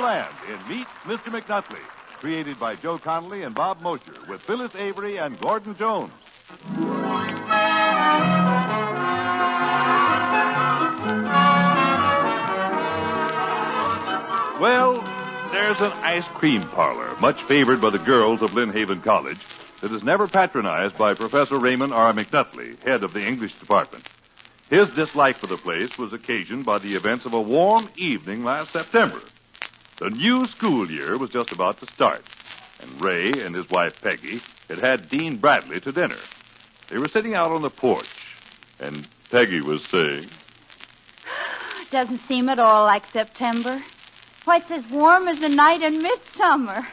Wonderland in Meet Mr. McNutley, created by Joe Connolly and Bob Mosher, with Phyllis Avery and Gordon Jones. Well, there's an ice cream parlor, much favored by the girls of Lynn Haven College, that is never patronized by Professor Raymond R. McNutley, head of the English department. His dislike for the place was occasioned by the events of a warm evening last September. The new school year was just about to start, and Ray and his wife Peggy had Dean Bradley to dinner. They were sitting out on the porch, and Peggy was saying, "Doesn't seem at all like September. Why, it's as warm as the night in midsummer.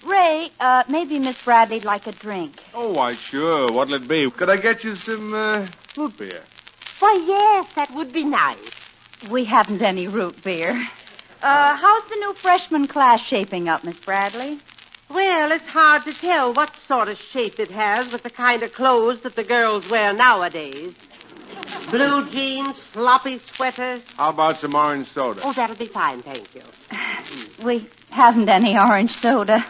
Ray, maybe Miss Bradley'd like a drink." Oh, why, sure. What'll it be? Could I get you some root beer? Why, yes, that would be nice. We haven't any root beer. How's the new freshman class shaping up, Miss Bradley? Well, it's hard to tell what sort of shape it has with the kind of clothes that the girls wear nowadays. Blue jeans, sloppy sweaters. How about some orange soda? Oh, that'll be fine, thank you. We haven't any orange soda.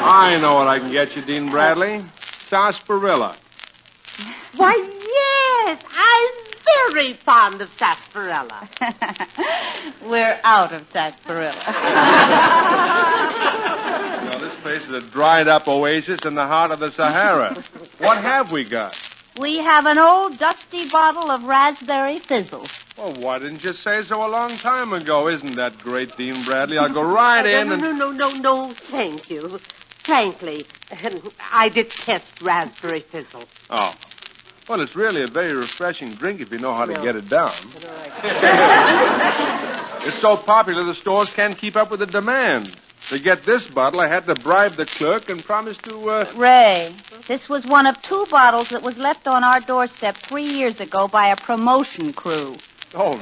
I know what I can get you, Dean Bradley. Sarsaparilla. Why, yes, I'm very fond of sarsaparilla. We're out of sarsaparilla. This place is a dried-up oasis in the heart of the Sahara. What have we got? We have an old dusty bottle of raspberry fizzle. Well, why didn't you say so a long time ago? Isn't that great, Dean Bradley? I'll go right in No, thank you. Frankly, I detest raspberry fizzle. Oh. Well, it's really a very refreshing drink if you know how to get it down. It's so popular the stores can't keep up with the demand. To get this bottle, I had to bribe the clerk and promise to, Ray, this was one of 2 bottles that was left on our doorstep 3 years ago by a promotion crew. Oh,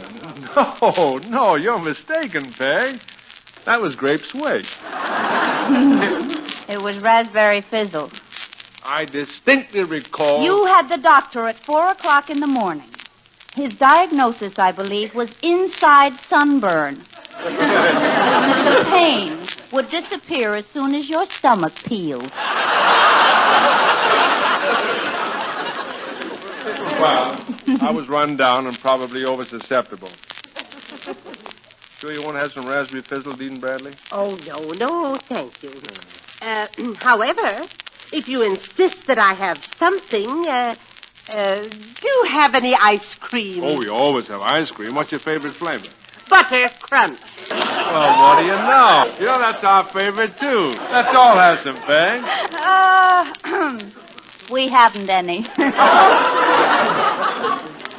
no, you're mistaken, Peg. That was grape swig. It was raspberry fizzle. I distinctly recall... You had the doctor at 4:00 in the morning. His diagnosis, I believe, was inside sunburn. The pain would disappear as soon as your stomach peeled. Well, I was run down and probably over-susceptible. Sure you want to have some raspberry fizzle, Dean Bradley? Oh, no, thank you. However, if you insist that I have something, do you have any ice cream? Oh, we always have ice cream. What's your favorite flavor? Butter crunch. Well, what do you know? You know, that's our favorite, too. Let's all have some, Peg. We haven't any.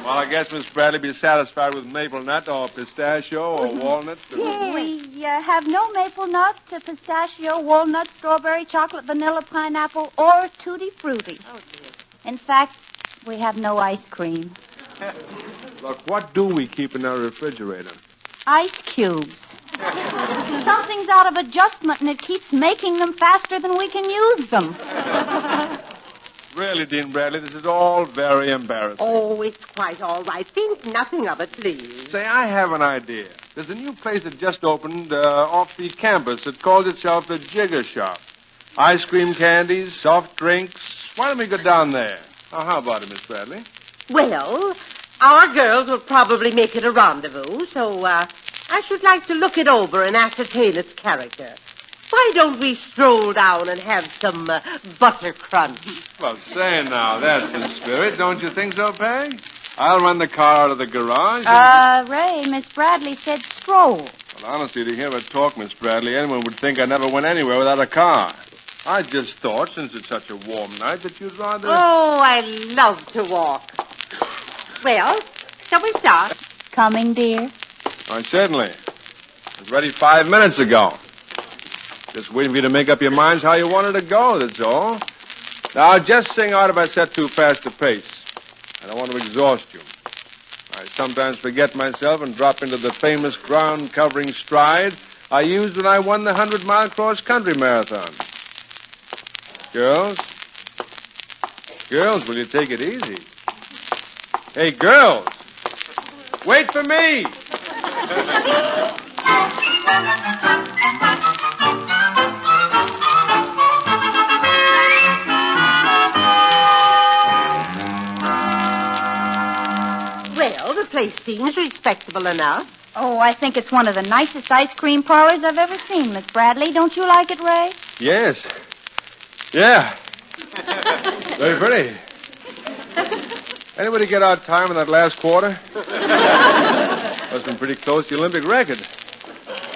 Well, I guess Miss Bradley be satisfied with maple nut or pistachio or walnut. Yes. We have no maple nut, pistachio, walnut, strawberry, chocolate, vanilla, pineapple, or tutti frutti. Oh, dear. In fact, we have no ice cream. Look, what do we keep in our refrigerator? Ice cubes. Something's out of adjustment, and it keeps making them faster than we can use them. Really, Dean Bradley, this is all very embarrassing. Oh, it's quite all right. Think nothing of it, please. Say, I have an idea. There's a new place that just opened off the campus. It calls itself the Jigger Shop. Ice cream candies, soft drinks. Why don't we go down there? Oh, how about it, Miss Bradley? Well, our girls will probably make it a rendezvous, so I should like to look it over and ascertain its character. Why don't we stroll down and have some butter crunch? Well, say now, that's the spirit. Don't you think so, Peg? I'll run the car out of the garage. Ray, Miss Bradley said stroll. Well, honestly, to hear her talk, Miss Bradley, anyone would think I never went anywhere without a car. I just thought, since it's such a warm night, that you'd rather... Oh, I love to walk. Well, shall we start? Coming, dear? Why, certainly. I was ready 5 minutes ago. Just waiting for you to make up your minds how you wanted to go, that's all. Now, just sing out if I set too fast a pace. I don't want to exhaust you. I sometimes forget myself and drop into the famous ground-covering stride I used when I won the 100-mile cross-country marathon. Girls? Girls, will you take it easy? Hey, girls! Wait for me! Well, the place seems respectable enough. Oh, I think it's one of the nicest ice cream parlors I've ever seen, Miss Bradley. Don't you like it, Ray? Yes. Yeah. Very pretty. Anybody get out time in that last quarter? Must have been pretty close to the Olympic record.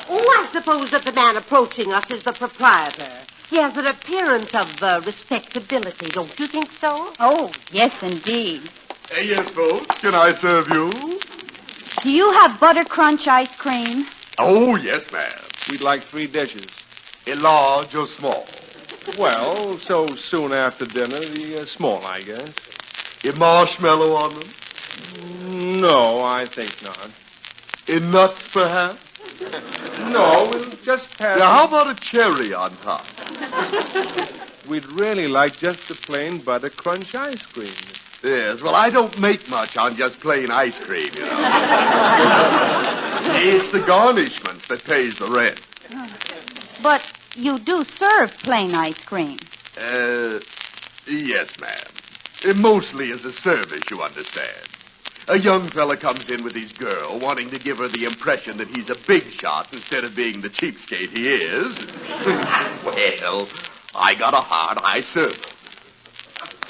Oh, I suppose that the man approaching us is the proprietor. He has an appearance of respectability, don't you think so? Oh, yes, indeed. Yes, folks. Can I serve you? Do you have butter crunch ice cream? Oh, yes, ma'am. We'd like 3 dishes. A large or small? Well, so soon after dinner, the small, I guess. A marshmallow on them? No, I think not. A nuts, perhaps? No, we'll just pass. Now, how about a cherry on top? We'd really like just the plain butter crunch ice cream. Yes, well, I don't make much on just plain ice cream, you know. It's the garnishments that pays the rent. But you do serve plain ice cream. Yes, ma'am. Mostly as a service, you understand. A young fella comes in with his girl, wanting to give her the impression that he's a big shot instead of being the cheapskate he is. Well, I got a heart, I serve him.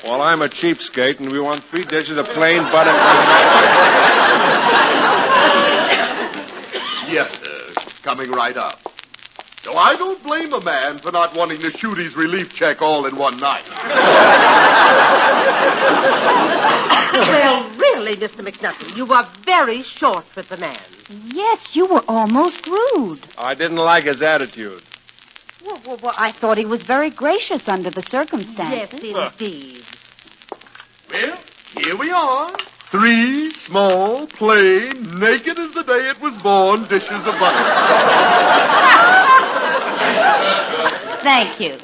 Well, I'm a cheapskate, and we want 3 dishes of plain butter crunch. Yes, sir. Coming right up. So I don't blame a man for not wanting to shoot his relief check all in one night. Well, really, Mr. McNutley, you were very short with the man. Yes, you were almost rude. I didn't like his attitude. Well, I thought he was very gracious under the circumstances. Yes, indeed. Well, here we are. 3 small, plain, naked as the day it was born dishes of butter. Thank you.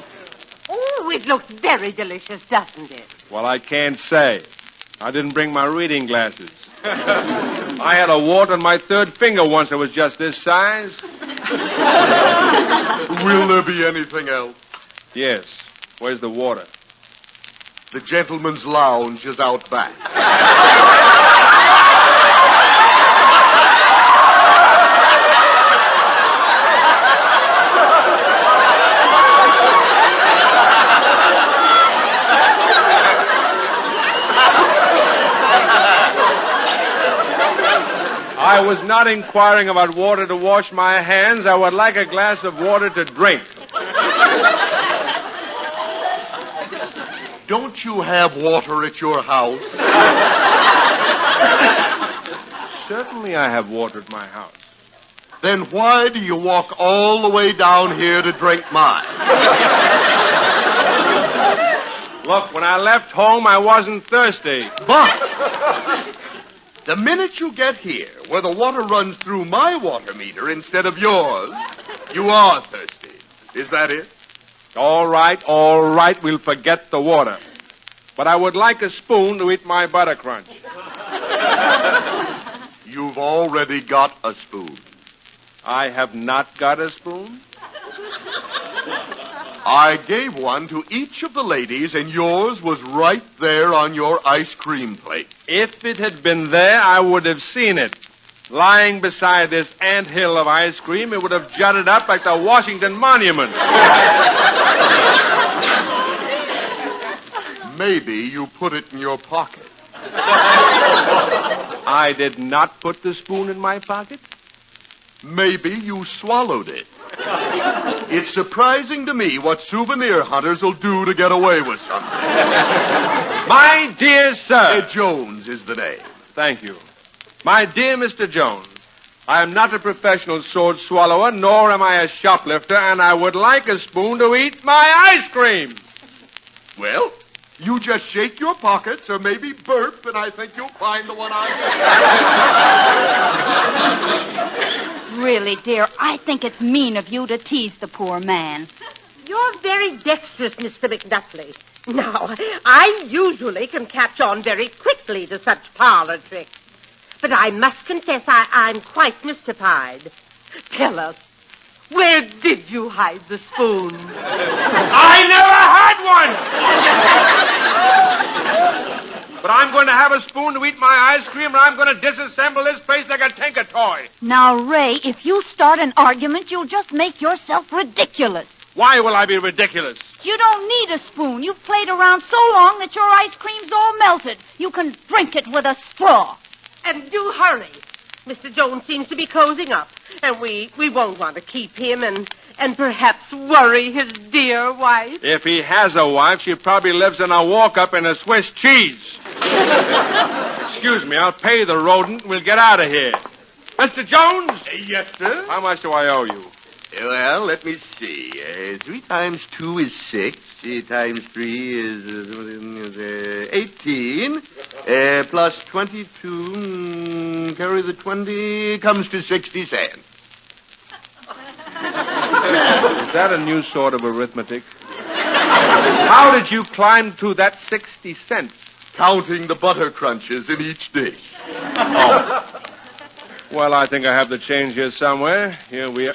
Oh, it looks very delicious, doesn't it? Well, I can't say. I didn't bring my reading glasses. I had a wart on my 3rd finger once. It was just this size. Will there be anything else? Yes. Where's the water? The gentleman's lounge is out back. I was not inquiring about water to wash my hands. I would like a glass of water to drink. Don't you have water at your house? Certainly I have water at my house. Then why do you walk all the way down here to drink mine? Look, when I left home, I wasn't thirsty. But the minute you get here, where the water runs through my water meter instead of yours, you are thirsty. Is that it? All right, we'll forget the water. But I would like a spoon to eat my butter crunch. You've already got a spoon. I have not got a spoon? I gave one to each of the ladies, and yours was right there on your ice cream plate. If it had been there, I would have seen it. Lying beside this anthill of ice cream, it would have jutted up like the Washington Monument. Maybe you put it in your pocket. I did not put the spoon in my pocket. Maybe you swallowed it. It's surprising to me what souvenir hunters will do to get away with something. My dear sir. Jones is the name. Thank you. My dear Mr. Jones, I am not a professional sword swallower, nor am I a shoplifter, and I would like a spoon to eat my ice cream. Well, you just shake your pockets or maybe burp, and I think you'll find the one I want. Really, dear, I think it's mean of you to tease the poor man. You're very dexterous, Mr. McNutley. Now, I usually can catch on very quickly to such parlor tricks. But I must confess I'm quite mystified. Tell us, where did you hide the spoon? I never had one! But I'm going to have a spoon to eat my ice cream, and I'm going to disassemble this face like a Tinker toy. Now, Ray, if you start an argument, you'll just make yourself ridiculous. Why will I be ridiculous? You don't need a spoon. You've played around so long that your ice cream's all melted. You can drink it with a straw. And do hurry. Mr. Jones seems to be closing up, and we won't want to keep him and perhaps worry his dear wife. If he has a wife, she probably lives in a walk-up in a Swiss cheese. Excuse me, I'll pay the rodent and we'll get out of here. Mr. Jones? Yes, sir? How much do I owe you? Well, let me see. 3 times 2 is 6. Times 3 is 18. Plus 22. Carry the 20. Comes to 60 cents. Is that a new sort of arithmetic? How did you climb to that 60 cents? Counting the butter crunches in each dish. Oh. Well, I think I have the change here somewhere. Here we are.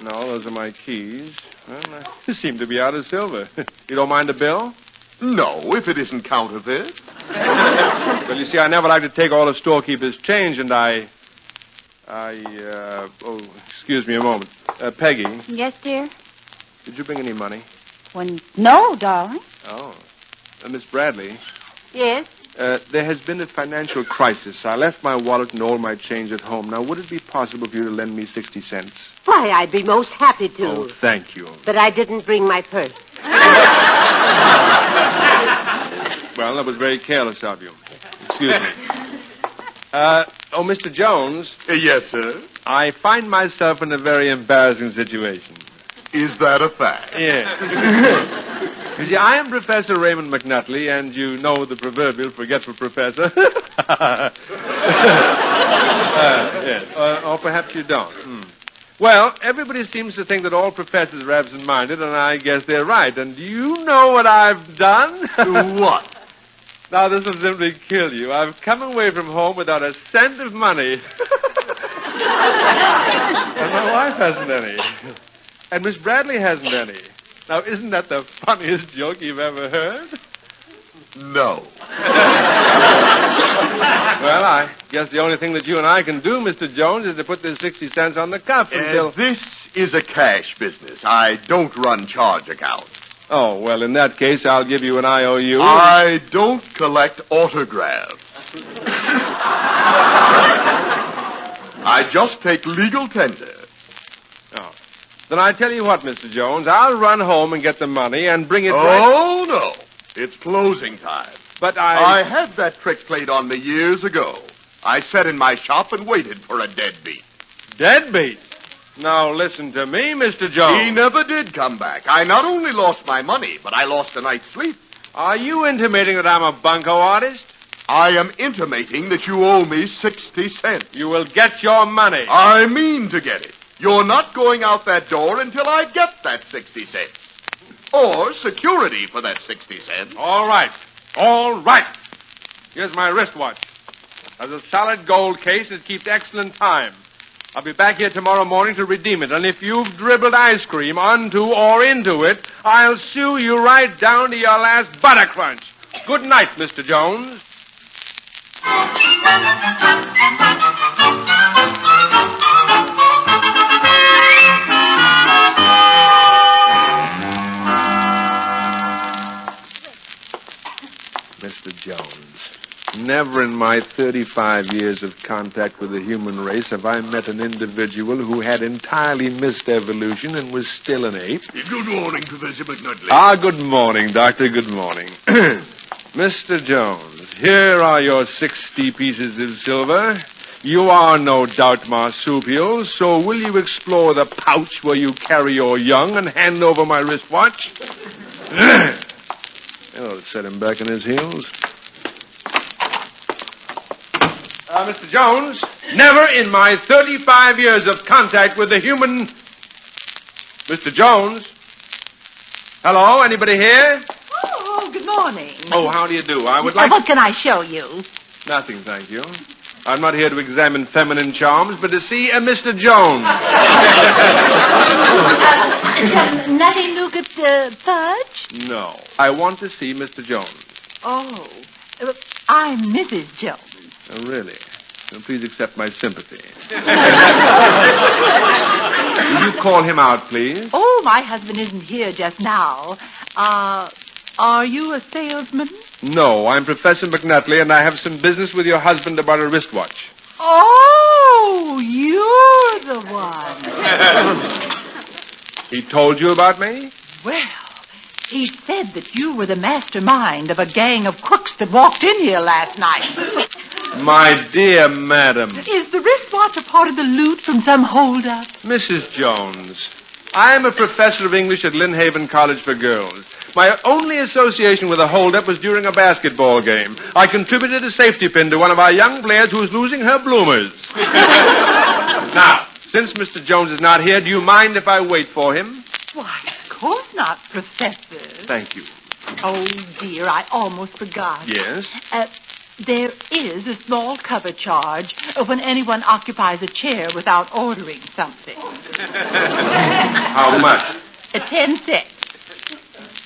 No, those are my keys. Well, I seem to be out of silver. You don't mind a bill? No, if it isn't counterfeit. Well, you see, I never like to take all the storekeeper's change, and excuse me a moment. Peggy, Yes, dear? did you bring any money? No, darling. Oh. Miss Bradley, Yes? there has been a financial crisis. I left my wallet and all my change at home. Now, would it be possible for you to lend me 60 cents? Why, I'd be most happy to. Oh, thank you. But I didn't bring my purse. Well, that was very careless of you. Excuse me. Mr. Jones. Yes, sir? I find myself in a very embarrassing situation. Is that a fact? Yes. You see, I am Professor Raymond McNutley, and you know the proverbial forgetful professor. Yes. Or perhaps you don't. Well, everybody seems to think that all professors are absent-minded, and I guess they're right. And do you know what I've done? What? Now, this will simply kill you. I've come away from home without a cent of money. And my wife hasn't any. And Miss Bradley hasn't any. Now, isn't that the funniest joke you've ever heard? No. Well, I guess the only thing that you and I can do, Mr. Jones, is to put this 60 cents on the cuff until... This is a cash business. I don't run charge accounts. Oh, well, in that case, I'll give you an IOU. I don't collect autographs. I just take legal tender. Oh. Then I tell you what, Mr. Jones, I'll run home and get the money and bring it back. Oh, no. It's closing time. But I had that trick played on me years ago. I sat in my shop and waited for a deadbeat. Deadbeat? Now, listen to me, Mr. Jones. He never did come back. I not only lost my money, but I lost a night's sleep. Are you intimating that I'm a bunco artist? I am intimating that you owe me 60 cents. You will get your money. I mean to get it. You're not going out that door until I get that 60 cents. Or security for that 60 cents. All right. All right. Here's my wristwatch. Has a solid gold case that keeps excellent time. I'll be back here tomorrow morning to redeem it. And if you've dribbled ice cream onto or into it, I'll sue you right down to your last butter crunch. Good night, Mr. Jones. Mr. Jones, never in my 35 years of contact with the human race have I met an individual who had entirely missed evolution and was still an ape. Good morning, Professor McNutley. Good morning, Doctor. Good morning. Mr. Jones, here are your 60 pieces of silver. You are no doubt marsupials, so will you explore the pouch where you carry your young and hand over my wristwatch? That'll set him back in his heels. Mr. Jones, never in my 35 years of contact with the human... Mr. Jones? Hello, anybody here? Oh, good morning. Oh, how do you do? I would like... What can I show you? Nothing, thank you. I'm not here to examine feminine charms, but to see a Mr. Jones. Nutty nougat fudge? No. I want to see Mr. Jones. Oh, I'm Mrs. Jones. Oh, really? Well, please accept my sympathy. Will you call him out, please? Oh, my husband isn't here just now. Are you a salesman? No, I'm Professor McNutley, and I have some business with your husband about a wristwatch. Oh, you're the one. He told you about me? Well, he said that you were the mastermind of a gang of crooks that walked in here last night. My dear madam. Is the wristwatch a part of the loot from some holdup? Mrs. Jones, I am a professor of English at Lynnhaven College for Girls. My only association with a holdup was during a basketball game. I contributed a safety pin to one of our young players who was losing her bloomers. Now, since Mr. Jones is not here, do you mind if I wait for him? Why, of course not, Professor. Thank you. Oh, dear, I almost forgot. Yes? There is a small cover charge when anyone occupies a chair without ordering something. How much? 10 cents.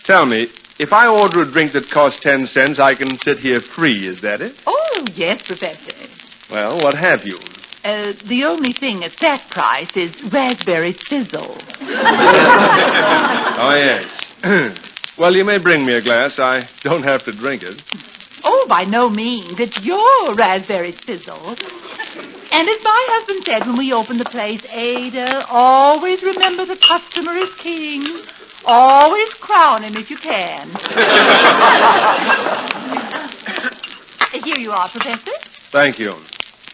Tell me, if I order a drink that costs 10 cents, I can sit here free, is that it? Oh, yes, Professor. Well, what have you? The only thing at that price is raspberry fizzle. Oh, yes. Well, you may bring me a glass. I don't have to drink it. Oh, by no means. It's your raspberry fizzle. And as my husband said when we opened the place, Ada, always remember the customer is king. Always crown him if you can. Here you are, Professor. Thank you.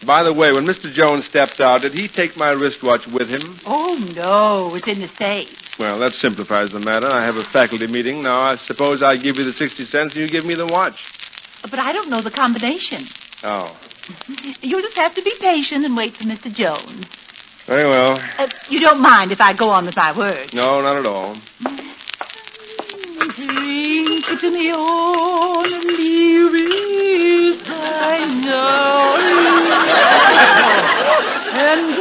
By the way, when Mr. Jones stepped out, did he take my wristwatch with him? Oh, no, it's in the safe. Well, that simplifies the matter. I have a faculty meeting. Now, I suppose I give you the 60 cents and you give me the watch. But I don't know the combination. Oh. You'll just have to be patient and wait for Mr. Jones. Very well. You don't mind if I go on with my work? No, not at all. Drink to me only with thy night, and I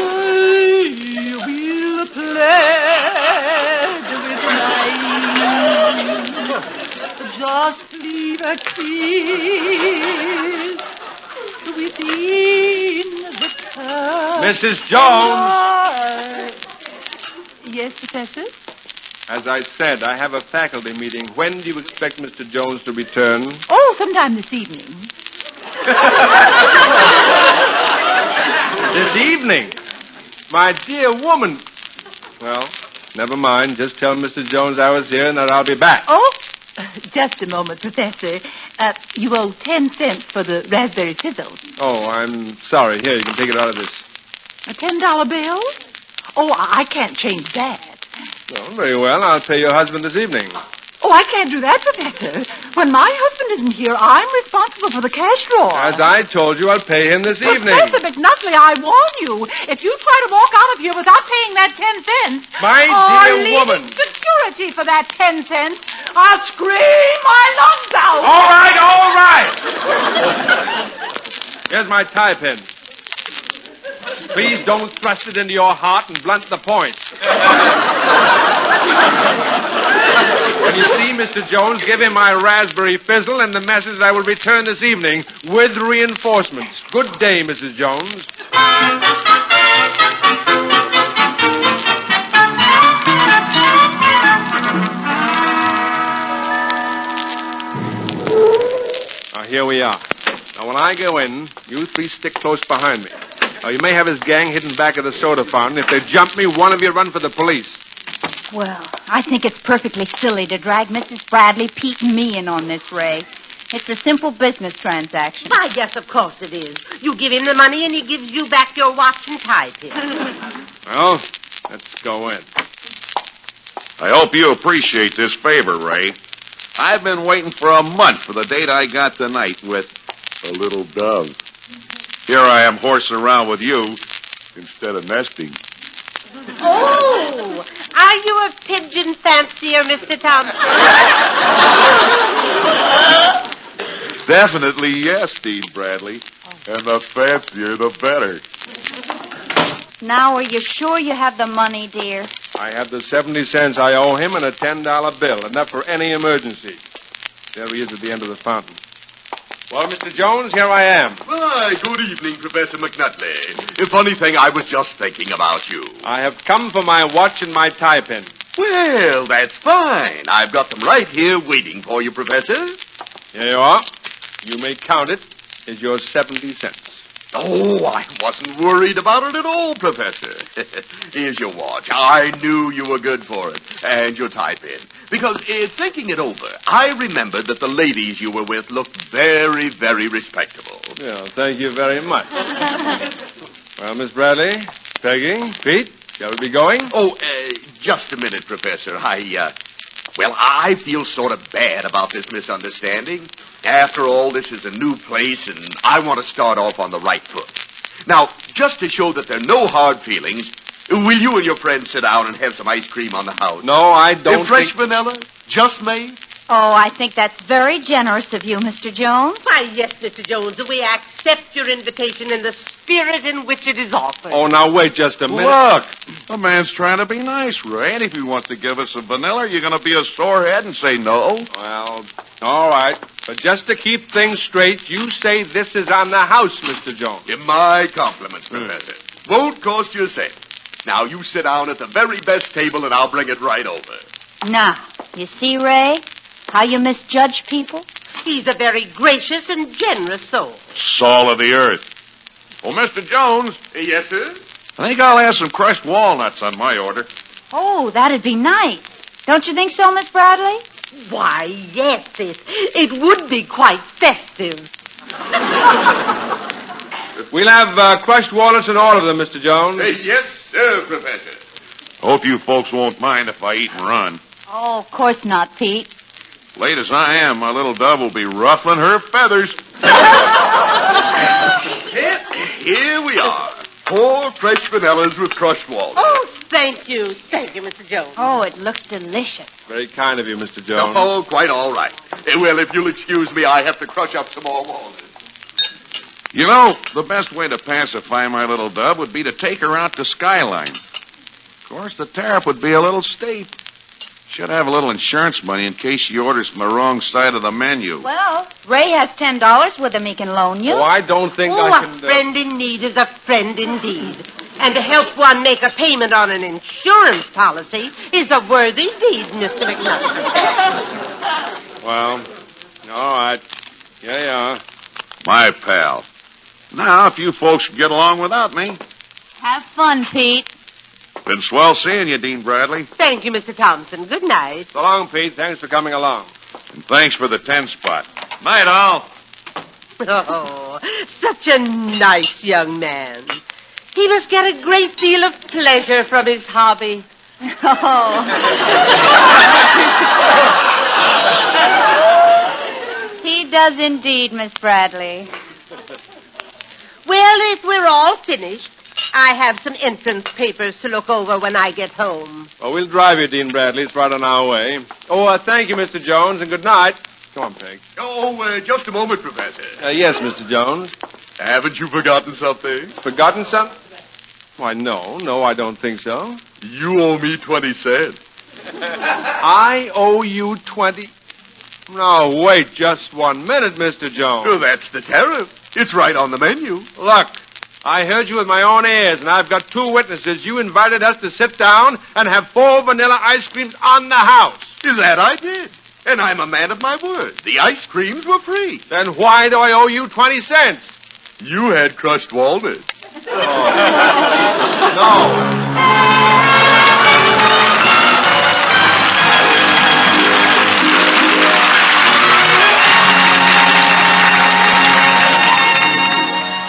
will pledge with mine. Just leave a kiss within the cup. Mrs. Jones! Yes, Professor? As I said, I have a faculty meeting. When do you expect Mr. Jones to return? Oh, sometime this evening. This evening? My dear woman. Well, never mind. Just tell Mr. Jones I was here and that I'll be back. Oh, just a moment, Professor. You owe 10 cents for the raspberry fizzles. Oh, I'm sorry. Here, you can take it out of this. A $10 bill? Oh, I can't change that. Oh, very well. I'll pay your husband this evening. Oh, I can't do that, Professor. When my husband isn't here, I'm responsible for the cash drawer. As I told you, I'll pay him this evening. Professor McNutley, I warn you, if you try to walk out of here without paying that 10 cents... My dear or woman. leaving security for that 10 cents, I'll scream my lungs out. All right. Here's my tie pin. Please don't thrust it into your heart and blunt the point. When you see Mr. Jones, give him my raspberry fizzle and the message I will return this evening with reinforcements. Good day, Mrs. Jones. Now, here we are. Now, when I go in, you three stick close behind me. Now, you may have his gang hidden back at the soda fountain. If they jump me, one of you run for the police. Well, I think it's perfectly silly to drag Mrs. Bradley, Pete, and me in on this, Ray. It's a simple business transaction. I guess, of course it is. You give him the money and he gives you back your watch and tie pin. Well, let's go in. I hope you appreciate this favor, Ray. I've been waiting for a month for the date I got tonight with a little dove. Here I am horsing around with you instead of nesting. Oh, are you a pigeon fancier, Mr. Thompson? Definitely yes, Dean Bradley. And the fancier, the better. Now, are you sure you have the money, dear? I have the 70 cents I owe him and a $10 bill, enough for any emergency. There he is at the end of the fountain. Well, Mr. Jones, here I am. Why, good evening, Professor McNutley. A funny thing, I was just thinking about you. I have come for my watch and my tie pin. Well, that's fine. I've got them right here waiting for you, Professor. Here you are. You may count it as your 70 cents. Oh, I wasn't worried about it at all, Professor. Here's your watch. I knew you were good for it. And your tie pin. Because, thinking it over, I remembered that the ladies you were with looked very, very respectable. Yeah, thank you very much. Well, Miss Bradley, Peggy, Pete, shall we be going? Oh, just a minute, Professor. I feel sort of bad about this misunderstanding. After all, this is a new place, and I want to start off on the right foot. Now, just to show that there are no hard feelings, will you and your friends sit down and have some ice cream on the house? No, I don't Fresh vanilla? Just made? Oh, I think that's very generous of you, Mr. Jones. Why, yes, Mr. Jones, we accept your invitation in the spirit in which it is offered. Oh, now wait just a minute. Look, the man's trying to be nice, Ray. And if he wants to give us some vanilla, you're going to be a sorehead and say no? Well, all right. But just to keep things straight, you say this is on the house, Mr. Jones. My compliments, Professor. Won't cost you a cent. Now, you sit down at the very best table, and I'll bring it right over. Now, you see, Ray, how you misjudge people? He's a very gracious and generous soul. Salt of the earth. Well, Mr. Jones. Yes, sir? I think I'll have some crushed walnuts on my order. Oh, that'd be nice. Don't you think so, Miss Bradley? Why, yes, it would be quite festive. We'll have crushed walnuts and all of them, Mr. Jones. Yes, sir, Professor. Hope you folks won't mind if I eat and run. Oh, of course not, Pete. Late as I am, my little dove will be ruffling her feathers. Here we are. 4 fresh vanillas with crushed walnuts. Oh, thank you. Thank you, Mr. Jones. Oh, it looks delicious. Very kind of you, Mr. Jones. Oh, quite all right. Well, if you'll excuse me, I have to crush up some more walnuts. You know, the best way to pacify my little dove would be to take her out to Skyline. Of course, the tariff would be a little steep. Should have a little insurance money in case she orders from the wrong side of the menu. Well, Ray has $10 with him he can loan you. Oh, I don't think Oh, I a can... friend in need is a friend indeed. And to help one make a payment on an insurance policy is a worthy deed, Mr. McNutley. Well, all right. Here you are. My pal. Now, if you folks can get along without me. Have fun, Pete. Been swell seeing you, Dean Bradley. Thank you, Mr. Thompson. Good night. So long, Pete. Thanks for coming along. And thanks for the 10 spot. Night, all. Oh, such a nice young man. He must get a great deal of pleasure from his hobby. Oh. He does indeed, Miss Bradley. Well, if we're all finished, I have some entrance papers to look over when I get home. Well, we'll drive you, Dean Bradley. It's right on our way. Oh, thank you, Mr. Jones, and good night. Come on, Peg. Oh, just a moment, Professor. Yes, Mr. Jones. Haven't you forgotten something? Forgotten something? Why, no, I don't think so. You owe me 20 cents. I owe you 20... No, wait just 1 minute, Mr. Jones. Oh, that's the tariff. It's right on the menu. Look, I heard you with my own ears, and I've got 2 witnesses. You invited us to sit down and have 4 vanilla ice creams on the house. That I did. And I'm a man of my word. The ice creams were free. Then why do I owe you 20 cents? You had crushed walnuts. No.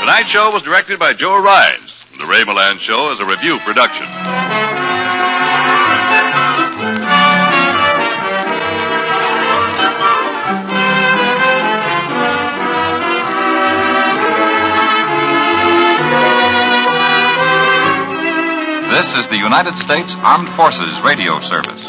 Tonight's show was directed by Joe Rise. The Ray Milland Show is a review production. This is the United States Armed Forces Radio Service.